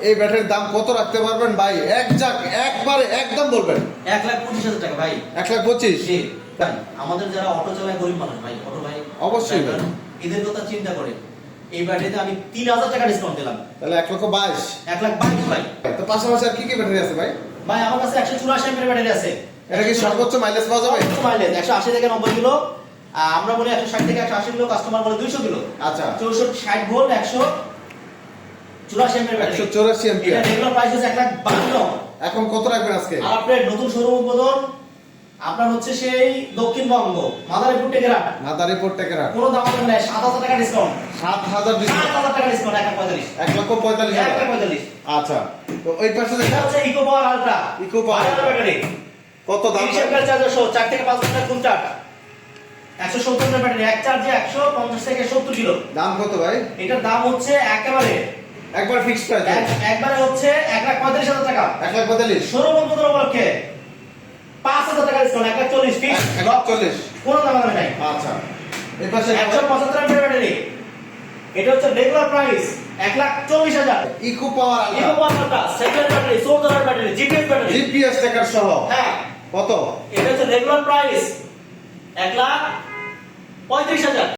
এই ব্যাটারির দাম কত রাখতে পারবেন ভাই? একবারে একদম বলবেন। 1,25,000 টাকা ভাই। 1,25,000। জি ভাই, আমাদের যারা অটো চালায় গরিব মানুষ ভাই, অটো ভাই অবশ্যই ভাই। এদের কথা চিন্তা করে এই ব্যাটারিতে আমি 3,000 টাকা ডিসকাউন্ট দিলাম। তাহলে 1,22,000। 1,22,000 ভাই। তো পাশাপাশি আর কি কি ব্যাটারি আছে ভাই? ভাই আমার কাছে 184 এমএর ব্যাটারি আছে। এটা কি সর্বোচ্চ মাইলেজ পাওয়া যাবে? সর্বোচ্চ মাইলেজ 180 থেকে 90 কিলো। আমরা বলি 160 থেকে 180 কিলো, কাস্টমার বলে 200 কিলো। আচ্ছা। 64 60 ভোল্ট 184 এমএর ব্যাটারি। 184 এটা এম্পিয়ার। রেগুলার প্রাইস হচ্ছে 1,52,000। এখন কত রাখবেন আজকে? আর আপনার নতুন শোরুম উদ্বোধন আপনার হচ্ছে সেই দক্ষিণবঙ্গ মাদারীপুর টেকেরাট। মাদারীপুর টেকেরাট। কোনো দাম হবে না, 7,000 টাকা ডিসকাউন্ট। 7,000 ডিসকাউন্ট। 7,000 টাকা ডিসকাউন্ট, 1,45,000। 1,45,000। 1,45,000। আচ্ছা। তো ওই পাশে এটা দেখা হচ্ছে eco power ultra. Eco power battery. কত দাম? 30 এমপিআর চার্জার সহ 4 থেকে 5 ঘন্টা ফুল চার্জ। 170 এমপিআর ব্যাটারি, এক চার্জে 150 থেকে 70 কিলো। দাম কত ভাই? এটার দাম হচ্ছে একেবারে একবার ফিক্সড প্রাইস। একবারে হচ্ছে 1,45,000 টাকা। 1,45,000। শোরুম উদ্বোধন উপলক্ষে 5,000 টাকা ডিসকাউন্ট, 1,40,000 ফিক্স। 1,40,000। কোনো দাম হবে নাই। আচ্ছা। এই পাশে 175 এমপিআর ব্যাটারি। এটা হচ্ছে রেগুলার প্রাইস 1,40,000। ইকো পাওয়ার ইকো পাওয়ারটা second battery, 14 battery, GPS battery. GPS tracker সহ। হ্যাঁ। কত? এটা হচ্ছে রেগুলার প্রাইস 1,35,000।